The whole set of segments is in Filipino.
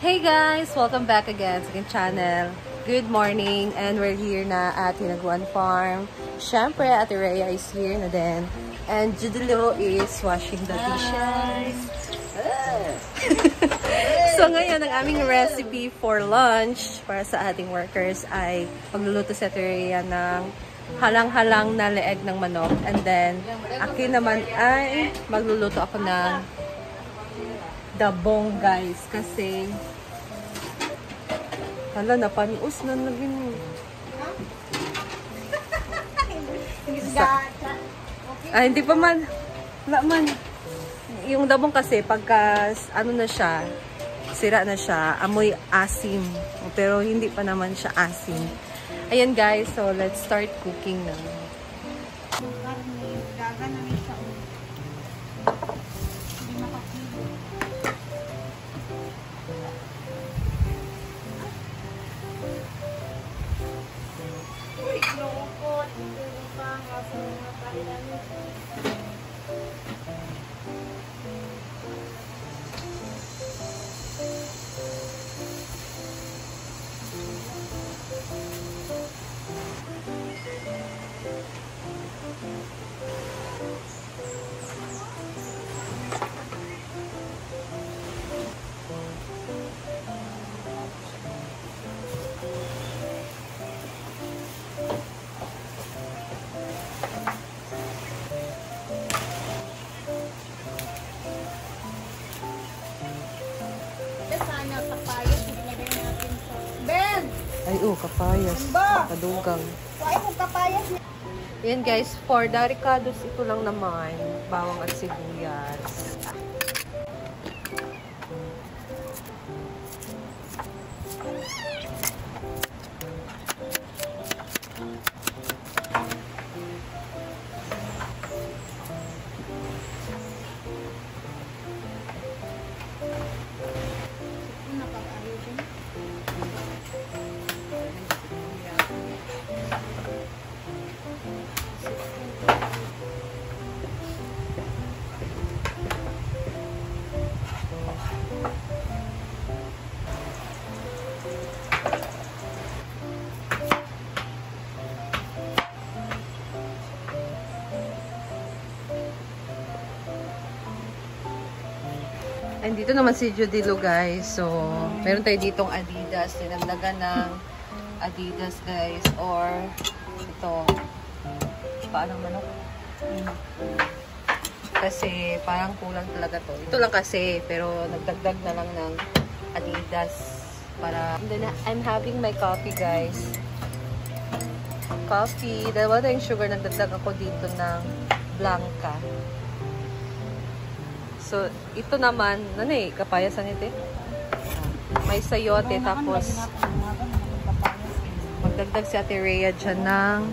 Hey guys! Welcome back again sa aking channel. Good morning and we're here na at Hinaguan Farm. Siyempre, Ate Rhea is here na din. And Judilo is washing the dishes. So ngayon, ang aming recipe for lunch para sa ating workers ay magluluto si Ate Rhea ng halang-halang na leeg ng manok. And then, akin naman ay magluluto ako ng dabong, guys. Kasi hala, napanius na naging. Hindi pa man. Wala man. Yung dabong kasi, pagka, ano na siya, sira na siya, amoy asim. Pero hindi pa naman siya asim. Ayan guys, so let's start cooking na. Ay, kapayas. Kadugang. Ay, kung kapayas. Yan guys, for the ricados, ito lang naman. Bawang at sibuyas. And dito naman si Judilo guys. So, meron tayo ditong Adidas. Dinagdagan ng Adidas guys. Or, ito. Paano manok? Kasi, parang kulang talaga to. Ito lang kasi, pero nagdagdag na lang ng Adidas. Para, and then, I'm having my coffee guys. Coffee. Dalawa tayong sugar. Nagdagdag ako dito ng Blanca. So, ito naman, kapayasan ito eh. May sayote, tapos magdagdag si Ate Rhea dyan ng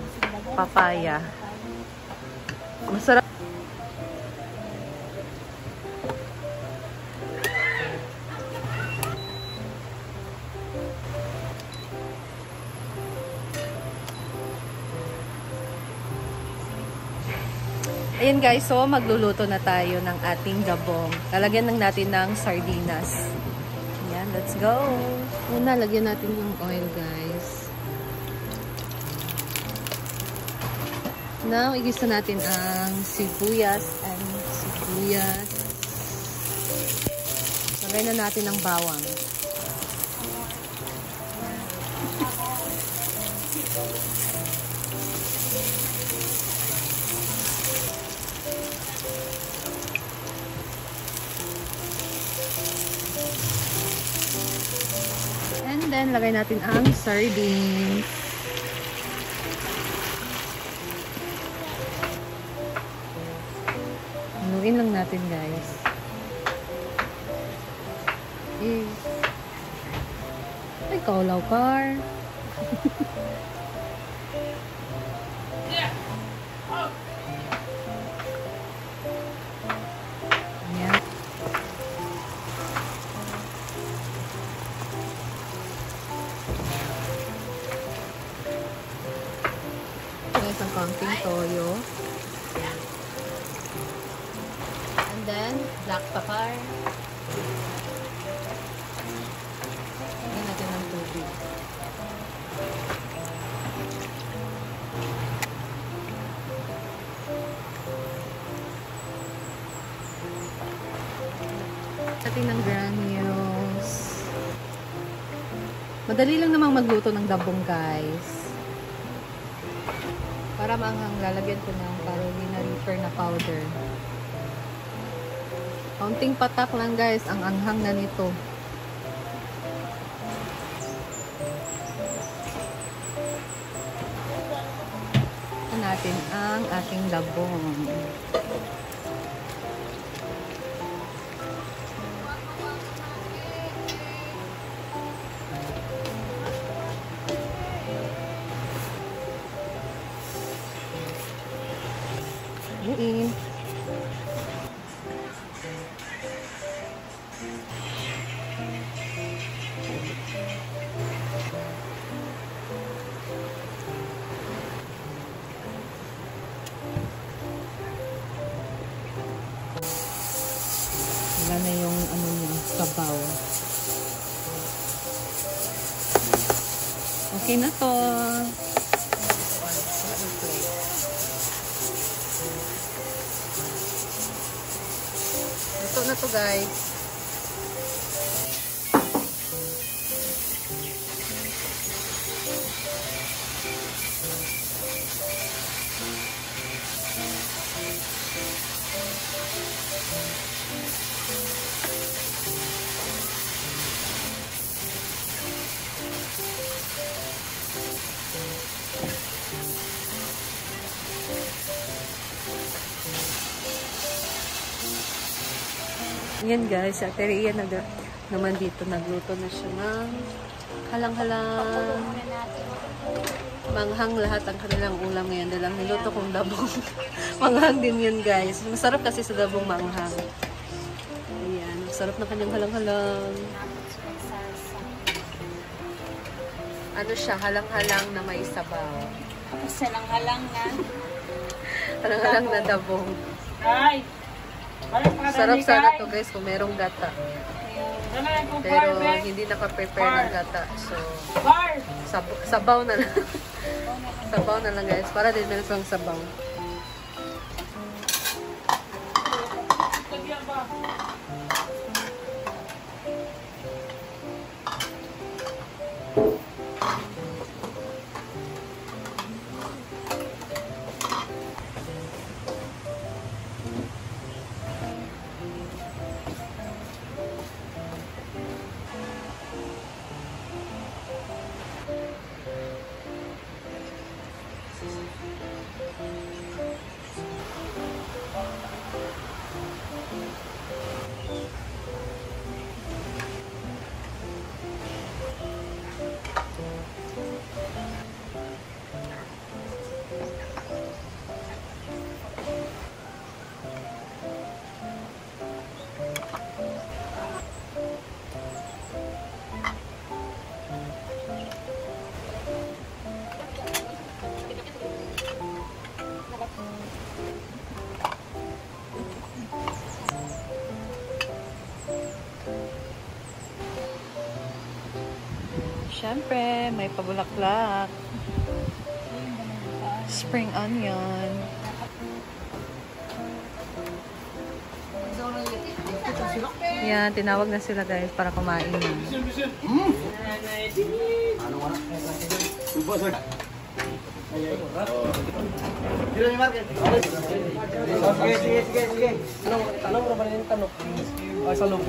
papaya. Masarap. Ayan guys, so magluluto na tayo ng ating gabong. Lalagyan lang natin ng sardinas. Ayan, let's go! Una, lagyan natin yung oil guys. Now, igisa natin ang sibuyas and sibuyas. Lagyan na natin ang bawang. And then, lagay natin ang sardines. Haluin lang natin, guys. Ay, kaulaw car. Isang konting toyo. And then, black pepper. natin ng granules. Madali lang namang magluto ng dabong, guys. Para maanghang, lalagyan ko ng Carolina Reaper na powder. Kaunting patak lang, guys, ang anghang na nito. Natin ang ating dabong. Buin. Wala na yung ano niya, sabaw. Okay na to. Ito na to, guys. Yan, guys, Ate Rhea naman dito nagluto na siya ng halang-halang. Manghang lahat ang kanilang ulam ngayon. Dalang niluto kong dabong. Manghang din yun, guys. Masarap kasi sa dabong manghang. Ayan, masarap na kanyang halang-halang. Ano siya, halang-halang na may sabaw. Halang-halang na. Halang-halang na dabong. Ay! Sarap sana to, guys, kung merong gata. Pero hindi naka-prepare ng gata. So, sabaw na lang. Sabaw na lang, guys. Para din meron pang sabaw. Siyempre, may pabulaklak. Spring onion. Yan, tinawag na sila, guys, para kumain na. Sige. Tanong mo ba yung tanong? Ay, sa loob.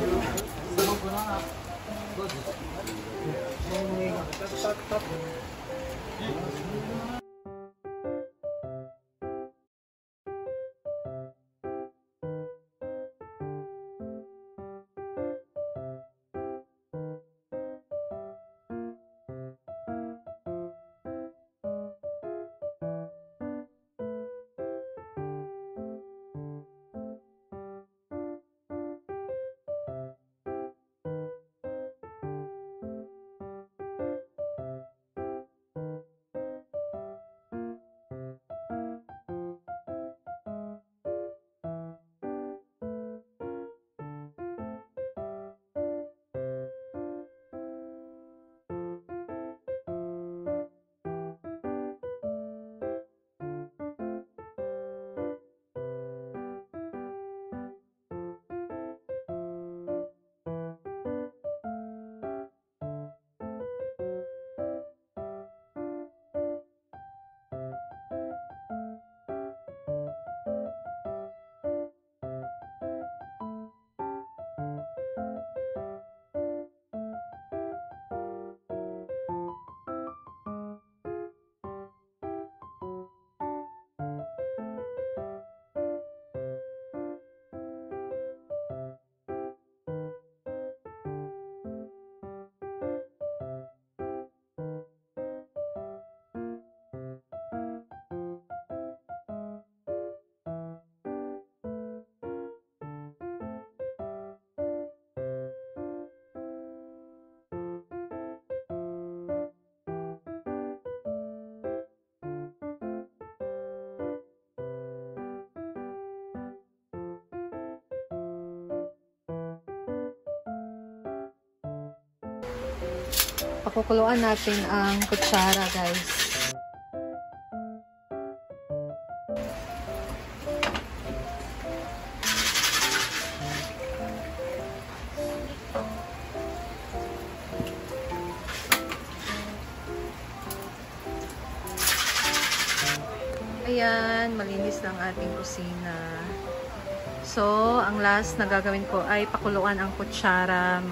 Pakukuluan natin ang kutsara, guys. Ayan, malinis na ang ating kusina. So, ang last na gagawin ko ay pakuluan ang kutsara.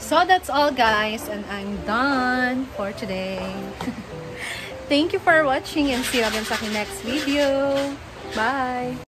So, that's all, guys. And I'm done for today. Thank you for watching and see you again sa aking next video. Bye!